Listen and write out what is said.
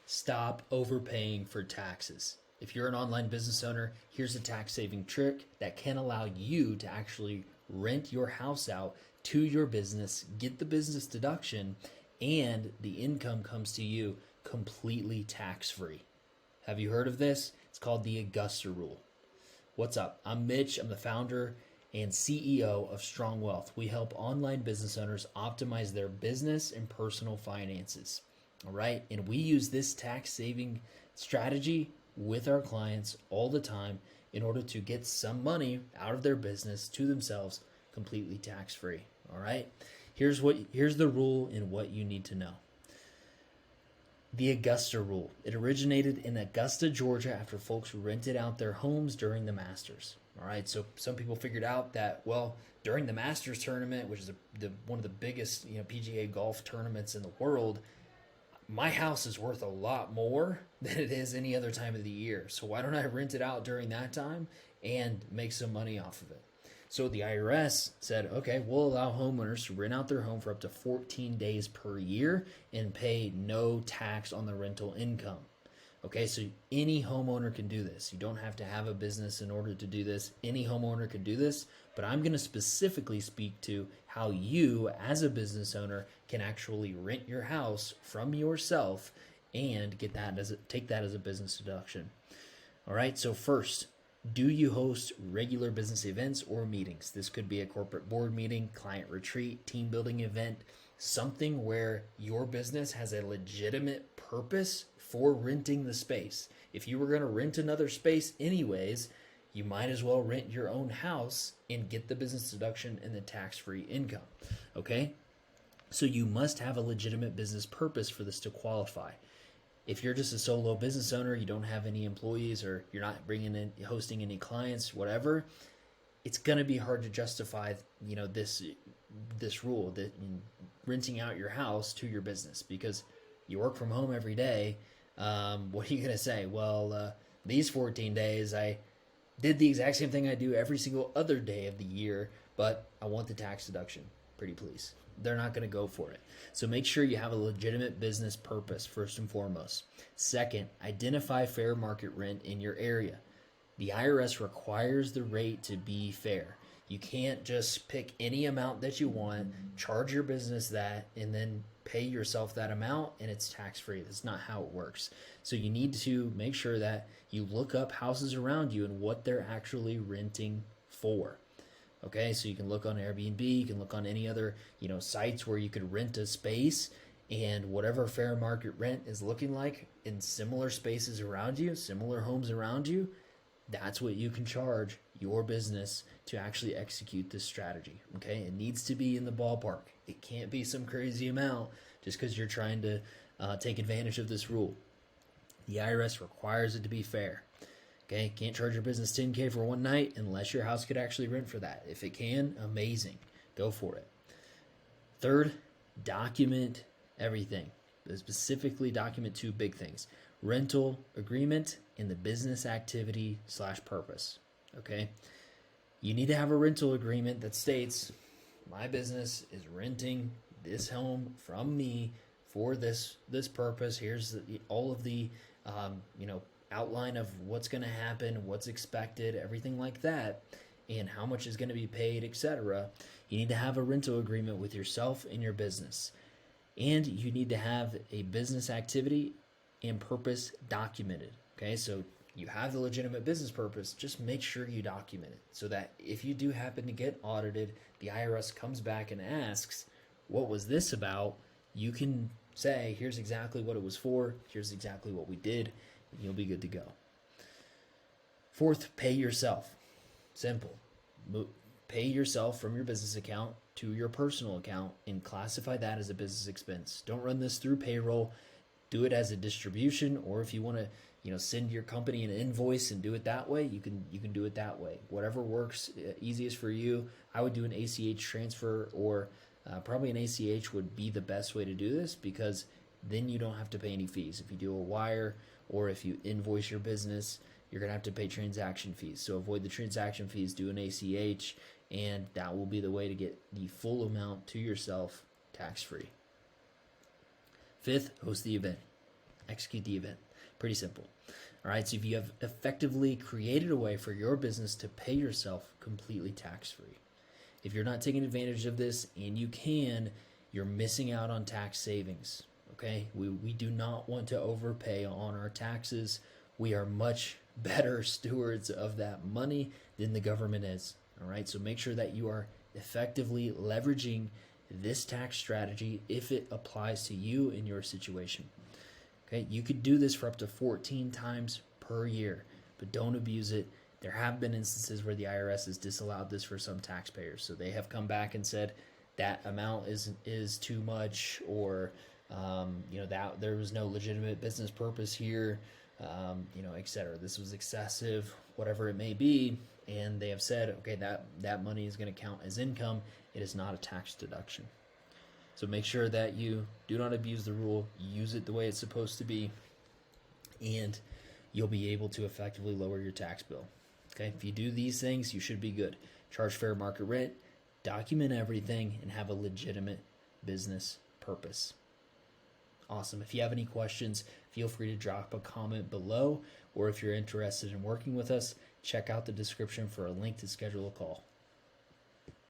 Stop overpaying for taxes. If you're an online business owner, here's a tax saving trick that can allow you to actually rent your house out to your business, get the business deduction, and the income comes to you completely tax free. Have you heard of this? It's called the Augusta rule. What's up? I'm Mitch. I'm the founder and CEO of Strong Wealth. We help online business owners optimize their business and personal finances. All right. And we use this tax saving strategy with our clients all the time in order to get some money out of their business to themselves completely tax free. All right. Here's the rule and what you need to know. The Augusta rule. It originated in Augusta, Georgia after folks rented out their homes during the Masters. All right, so some people figured out that, well, during the Masters tournament, which is one of the biggest PGA golf tournaments in the world, my house is worth a lot more than it is any other time of the year. So why don't I rent it out during that time and make some money off of it? So the IRS said, okay, we'll allow homeowners to rent out their home for up to 14 days per year and pay no tax on the rental income. Okay, so any homeowner can do this. You don't have to have a business in order to do this. Any homeowner can do this, but I'm going to specifically speak to how you, as a business owner, can actually rent your house from yourself and take that as a business deduction. All right, so first, do you host regular business events or meetings? This could be a corporate board meeting, client retreat, team building event, something where your business has a legitimate purpose for renting the space. If you were going to rent another space anyways, you might as well rent your own house and get the business deduction and the tax-free income. Okay? So you must have a legitimate business purpose for this to qualify. If you're just a solo business owner, you don't have any employees, or you're not hosting any clients, whatever, it's going to be hard to justify, this rule that renting out your house to your business, because you work from home every day. What are you going to say? Well, these 14 days, I did the exact same thing I do every single other day of the year, but I want the tax deduction. Pretty please. They're not going to go for it. So make sure you have a legitimate business purpose, first and foremost. Second, identify fair market rent in your area. The IRS requires the rate to be fair. You can't just pick any amount that you want, charge your business that, and then pay yourself that amount, and it's tax-free. That's not how it works. So you need to make sure that you look up houses around you and what they're actually renting for. Okay, so you can look on Airbnb, you can look on any other, sites where you could rent a space, and whatever fair market rent is looking like in similar spaces around you, similar homes around you, that's what you can charge your business to actually execute this strategy. Okay, it needs to be in the ballpark. It can't be some crazy amount just because you're trying to take advantage of this rule. The IRS requires it to be fair. Okay, can't charge your business $10K for one night unless your house could actually rent for that. If it can, amazing. Go for it. Third, document everything. Specifically document two big things: rental agreement and the business activity / purpose. Okay, you need to have a rental agreement that states my business is renting this home from me for this purpose. Here's all of the outline of what's going to happen, what's expected, everything like that, and how much is going to be paid, etc. You need to have a rental agreement with yourself and your business. And you need to have a business activity and purpose documented. Okay, so you have the legitimate business purpose, just make sure you document it so that if you do happen to get audited, the IRS comes back and asks, what was this about? You can say, here's exactly what it was for, here's exactly what we did, and you'll be good to go. Fourth, pay yourself. Simple. Pay yourself from your business account to your personal account and classify that as a business expense. Don't run this through payroll. Do it as a distribution, or if you want to, send your company an invoice and do it that way, you can do it that way. Whatever works easiest for you. I would do an ACH transfer, or probably an ACH would be the best way to do this, because then you don't have to pay any fees. If you do a wire or if you invoice your business, you're going to have to pay transaction fees. So avoid the transaction fees, do an ACH, and that will be the way to get the full amount to yourself tax-free. Fifth, host the event. execute the event. Pretty simple. All right, so if you have effectively created a way for your business to pay yourself completely tax-free. If you're not taking advantage of this, and you can, you're missing out on tax savings. Okay, we do not want to overpay on our taxes. We are much better stewards of that money than the government is. All right, so make sure that you are effectively leveraging this tax strategy if it applies to you in your situation. Okay, you could do this for up to 14 times per year, but don't abuse it. There have been instances where the IRS has disallowed this for some taxpayers. So they have come back and said that amount is too much, or that there was no legitimate business purpose here, etc. This was excessive, whatever it may be, and they have said, okay, that money is going to count as income. It is not a tax deduction. So make sure that you do not abuse the rule, use it the way it's supposed to be, and you'll be able to effectively lower your tax bill. Okay, if you do these things, you should be good. Charge fair market rent, document everything, and have a legitimate business purpose. Awesome. If you have any questions, feel free to drop a comment below, or if you're interested in working with us, check out the description for a link to schedule a call.